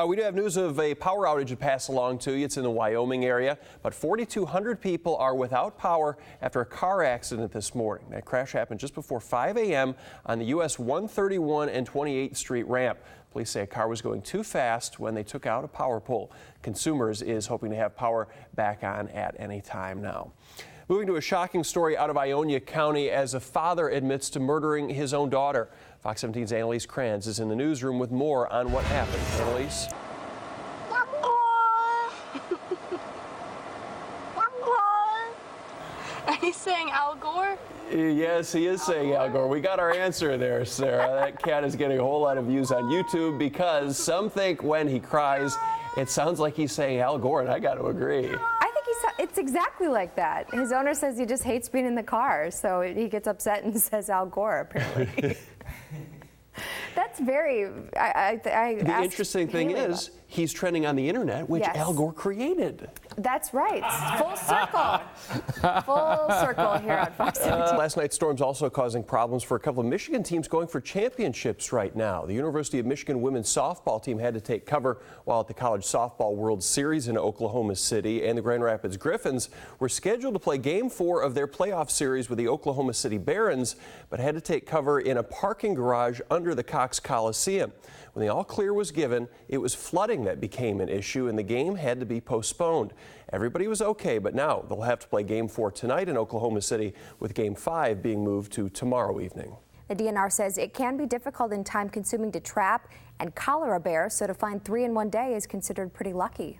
We do have news of a power outage to pass along to you. It's in the Wyoming area, but 4,200 people are without power after a car accident this morning. That crash happened just before 5 a.m. on the US 131 and 28th Street ramp. Police say a car was going too fast when they took out a power pole. Consumers is hoping to have power back on at any time now. Moving to a shocking story out of Ionia County as a father admits to murdering his own daughter. Fox 17's Annalise Kranz is in the newsroom with more on what happened. Annalise? Are you saying Al Gore? Yes, he is saying Al Gore. We got our answer there, Sarah. That cat is getting a whole lot of views on YouTube because some think when he cries, it sounds like he's saying Al Gore, and I got to agree. It's exactly like that. His owner says he just hates being in the car, so he gets upset and says Al Gore, apparently. That's very... The interesting thing is, he's trending on the internet, which Al Gore created. That's right. Full circle. Full circle here on Fox 17. Last night's storms also causing problems for a couple of Michigan teams going for championships right now. The University of Michigan women's softball team had to take cover while at the College Softball World Series in Oklahoma City, and the Grand Rapids Griffins were scheduled to play Game 4 of their playoff series with the Oklahoma City Barons, but had to take cover in a parking garage under the Cox Coliseum. When the all-clear was given, it was flooding that became an issue, and the game had to be postponed. Everybody was okay, but now they'll have to play Game 4 tonight in Oklahoma City, with Game 5 being moved to tomorrow evening. The DNR says it can be difficult and time-consuming to trap and collar a bear, so to find 3 in one day is considered pretty lucky.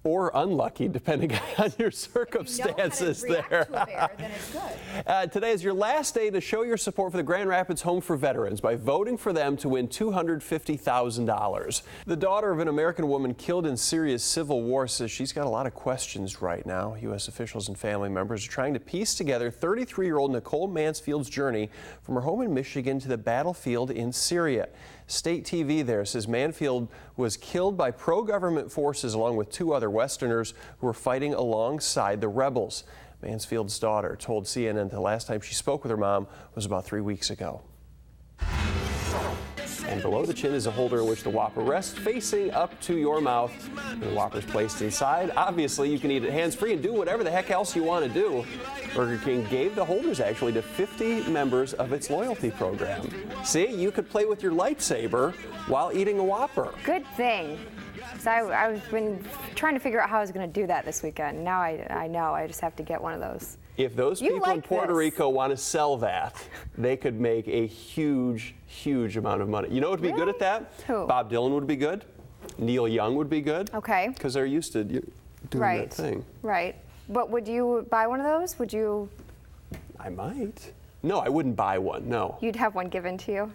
Or unlucky, depending on your circumstances there. To a bear, then it's good. Today is your last day to show your support for the Grand Rapids Home for Veterans by voting for them to win $250,000. The daughter of an American woman killed in Syria's civil war says she's got a lot of questions right now. U.S. officials and family members are trying to piece together 33-year-old Nicole Mansfield's journey from her home in Michigan to the battlefield in Syria. State TV there says Mansfield was killed by pro-government forces along with 2 other Westerners who were fighting alongside the rebels. Mansfield's daughter told CNN the last time she spoke with her mom was about 3 weeks ago. And below the chin is a holder in which the Whopper rests facing up to your mouth. And the Whopper's placed inside. Obviously, you can eat it hands-free and do whatever the heck else you want to do. Burger King gave the holders actually to 50 members of its loyalty program. See, you could play with your lightsaber while eating a Whopper. Good thing. So I've been trying to figure out how I was going to do that this weekend. Now I know I just have to get one of those. If those people in Puerto Rico want to sell that, they could make a huge, huge amount of money. You know what would be good at that? Who? Bob Dylan would be good. Neil Young would be good. Okay. Because they're used to doing that thing. Right. But would you buy one of those? Would you? I might. No, I wouldn't buy one, no. You'd have one given to you?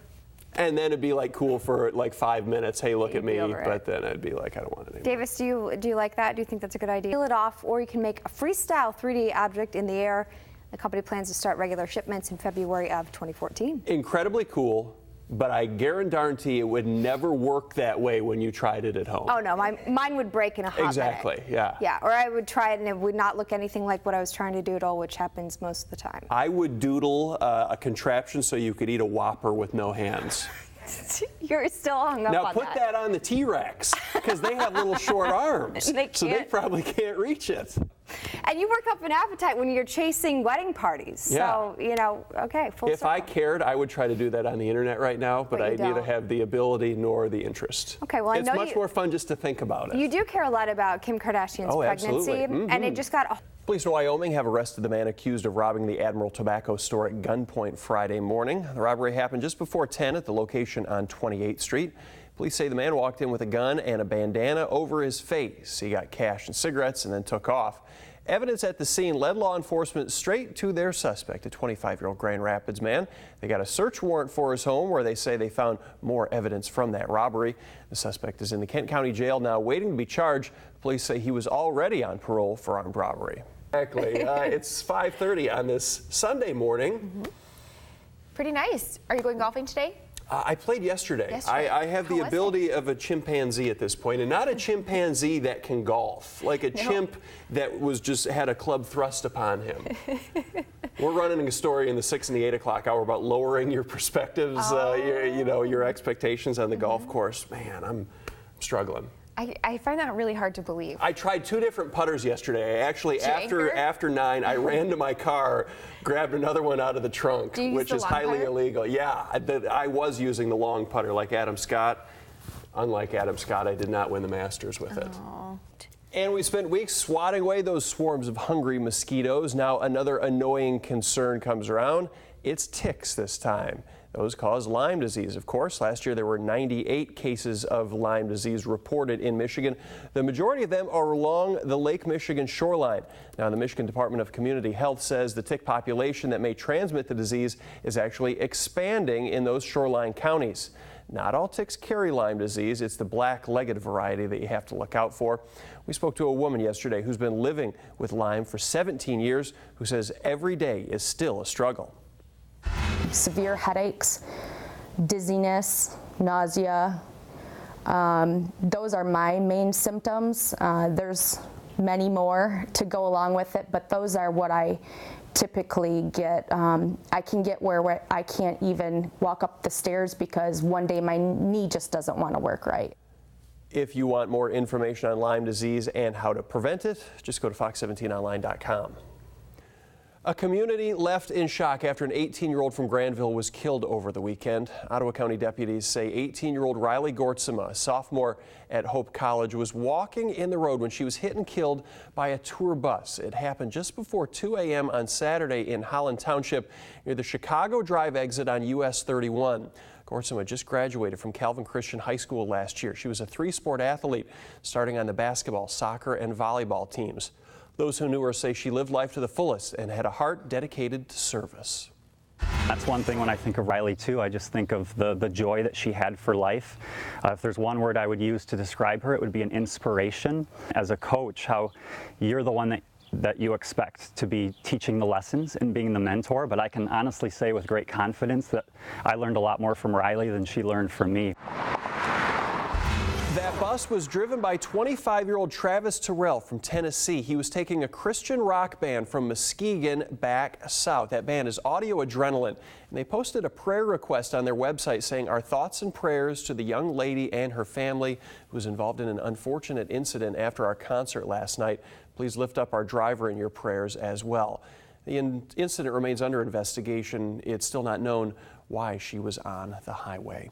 And then it'd be like cool for like 5 minutes. Hey, look at me. But then I'd be like, I don't want it anymore. Davis, do you like that? Do you think that's a good idea? Peel it off, or you can make a freestyle 3D object in the air. The company plans to start regular shipments in February of 2014. Incredibly cool, but I guarantee it would never work that way when you tried it at home. Oh no, mine would break in a hot minute. Exactly, yeah. Yeah, or I would try it and it would not look anything like what I was trying to do at all, which happens most of the time. I would doodle a contraption so you could eat a Whopper with no hands. You're still hung up on that. Now put that on the T-Rex, because they have little short arms, so they probably can't reach it. And you work up an appetite when you're chasing wedding parties. Yeah. So, you know, okay, full If circle. I cared, I would try to do that on the internet right now, but I neither have the ability nor the interest. Okay, well, I know it's much more fun just to think about it. You do care a lot about Kim Kardashian's pregnancy, and it just got... Police in Wyoming have arrested the man accused of robbing the Admiral Tobacco store at gunpoint Friday morning. The robbery happened just before 10 at the location on 28th Street. Police say the man walked in with a gun and a bandana over his face. He got cash and cigarettes and then took off. Evidence at the scene led law enforcement straight to their suspect, a 25-year-old Grand Rapids man. They got a search warrant for his home where they say they found more evidence from that robbery. The suspect is in the Kent County Jail now waiting to be charged. Police say he was already on parole for armed robbery. Exactly. It's 5:30 on this Sunday morning. Pretty nice. Are you going golfing today? I played yesterday. I have the ability of a chimpanzee at this point, and not a chimpanzee that can golf, like a chimp that was just had a club thrust upon him. We're running a story in the 6 and the 8 o'clock hour about lowering your perspectives, your expectations on the golf course. Man, struggling. I find that really hard to believe. I tried 2 different putters yesterday. Actually, Janker? after 9, I ran to my car, grabbed another one out of the trunk, Do you use which the is long highly putter? illegal. Yeah, I was using the long putter like Adam Scott. Unlike Adam Scott, I did not win the Masters with it. Oh. And we spent weeks swatting away those swarms of hungry mosquitoes. Now another annoying concern comes around. It's ticks this time. Those cause Lyme disease, of course. Last year there were 98 cases of Lyme disease reported in Michigan. The majority of them are along the Lake Michigan shoreline. Now the Michigan Department of Community Health says the tick population that may transmit the disease is actually expanding in those shoreline counties. Not all ticks carry Lyme disease. It's the black-legged variety that you have to look out for. We spoke to a woman yesterday who's been living with Lyme for 17 years, who says every day is still a struggle. Severe headaches, dizziness, nausea. Those are my main symptoms. There's many more to go along with it, but those are what I typically get. I can get where I can't even walk up the stairs because one day my knee just doesn't want to work right. If you want more information on Lyme disease and how to prevent it, just go to fox17online.com. A community left in shock after an 18-year-old from Granville was killed over the weekend. Ottawa County deputies say 18-year-old Riley Gortzema, a sophomore at Hope College, was walking in the road when she was hit and killed by a tour bus. It happened just before 2 a.m. on Saturday in Holland Township near the Chicago Drive exit on US 31. Gortzema just graduated from Calvin Christian High School last year. She was a 3-sport athlete, starting on the basketball, soccer, and volleyball teams. Those who knew her say she lived life to the fullest and had a heart dedicated to service. That's one thing when I think of Riley too. I just think of the joy that she had for life. If there's one word I would use to describe her, it would be an inspiration. As a coach, how you're the one that you expect to be teaching the lessons and being the mentor, but I can honestly say with great confidence that I learned a lot more from Riley than she learned from me. That bus was driven by 25-year-old Travis Terrell from Tennessee. He was taking a Christian rock band from Muskegon back south. That band is Audio Adrenaline, and they posted a prayer request on their website saying, "Our thoughts and prayers to the young lady and her family who was involved in an unfortunate incident after our concert last night. Please lift up our driver in your prayers as well." The incident remains under investigation. It's still not known why she was on the highway.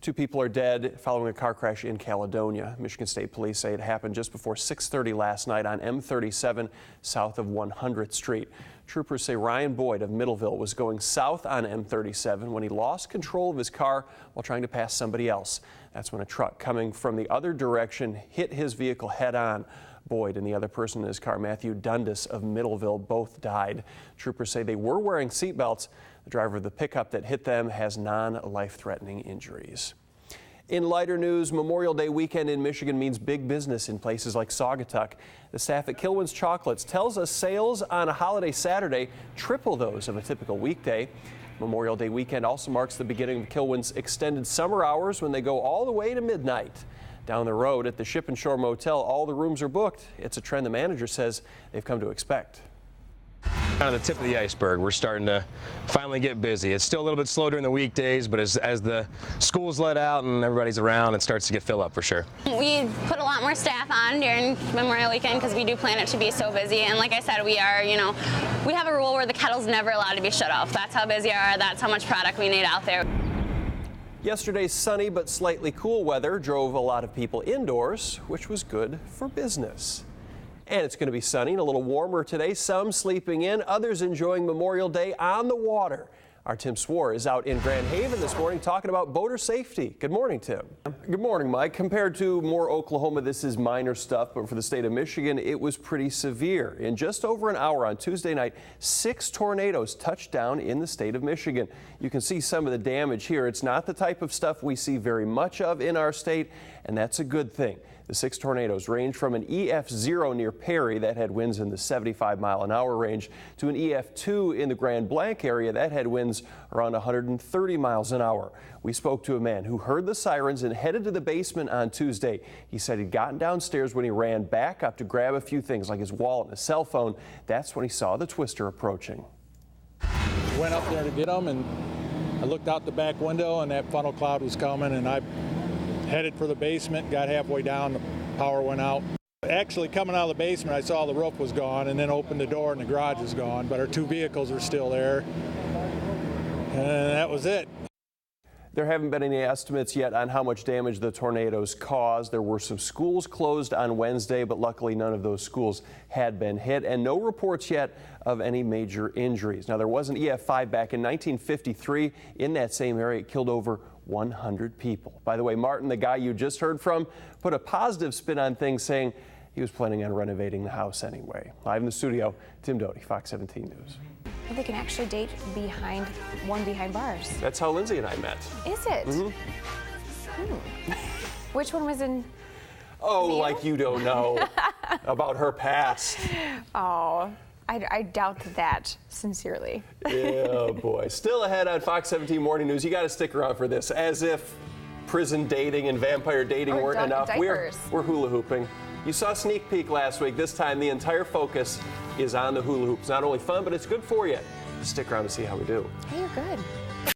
2 people are dead following a car crash in Caledonia. Michigan State Police say it happened just before 6:30 last night on M37 south of 100th Street. Troopers say Ryan Boyd of Middleville was going south on M37 when he lost control of his car while trying to pass somebody else. That's when a truck coming from the other direction hit his vehicle head-on. Boyd and the other person in his car, Matthew Dundas of Middleville, both died. Troopers say they were wearing seatbelts. The driver of the pickup that hit them has non-life-threatening injuries. In lighter news, Memorial Day weekend in Michigan means big business in places like Saugatuck. The staff at Kilwin's Chocolates tells us sales on a holiday Saturday triple those of a typical weekday. Memorial Day weekend also marks the beginning of Kilwin's extended summer hours when they go all the way to midnight. Down the road at the Ship and Shore Motel, all the rooms are booked. It's a trend the manager says they've come to expect. Kind of the tip of the iceberg. We're starting to finally get busy. It's still a little bit slow during the weekdays, but as the schools let out and everybody's around, it starts to get filled up for sure. We put a lot more staff on during Memorial Weekend because we do plan it to be so busy. And like I said, we are, we have a rule where the kettle's never allowed to be shut off. That's how busy we are. That's how much product we need out there. Yesterday's sunny but slightly cool weather drove a lot of people indoors, which was good for business. And it's going to be sunny and a little warmer today. Some sleeping in, others enjoying Memorial Day on the water. Our Tim Swore is out in Grand Haven this morning talking about boater safety. Good morning, Tim. Good morning, Mike. Compared to more Oklahoma, this is minor stuff, but for the state of Michigan, it was pretty severe. In just over an hour on Tuesday night, 6 tornadoes touched down in the state of Michigan. You can see some of the damage here. It's not the type of stuff we see very much of in our state, and that's a good thing. The 6 tornadoes range from an EF0 near Perry that had winds in the 75-mile-an-hour range to an EF2 in the Grand Blanc area that had winds around 130 miles an hour. We spoke to a man who heard the sirens and headed to the basement on Tuesday. He said he'd gotten downstairs when he ran back up to grab a few things like his wallet and a cell phone. That's when he saw the twister approaching. Went up there to get them, and I looked out the back window, and that funnel cloud was coming, and I headed for the basement, got halfway down, the power went out. Actually, coming out of the basement, I saw the roof was gone, and then opened the door and the garage was gone, but our 2 vehicles were still there, and that was it. There haven't been any estimates yet on how much damage the tornadoes caused. There were some schools closed on Wednesday, but luckily none of those schools had been hit, and no reports yet of any major injuries. Now, there was an EF5 back in 1953 in that same area. It killed over 100 people. By the way, Martin, the guy you just heard from, put a positive spin on things, saying he was planning on renovating the house anyway. Live in the studio, Tim Doty, Fox 17 News. They can actually date behind bars. That's how Lindsay and I met. Is it? Which one was in? Oh, like you don't know about her past. Oh, I doubt that, sincerely. Yeah, boy. Still ahead on Fox 17 Morning News. You got to stick around for this. As if prison dating and vampire dating weren't enough. We're hula hooping. You saw a sneak peek last week. This time, the entire focus is on the hula hoops. Not only fun, but it's good for you. Stick around to see how we do. Hey, you're good.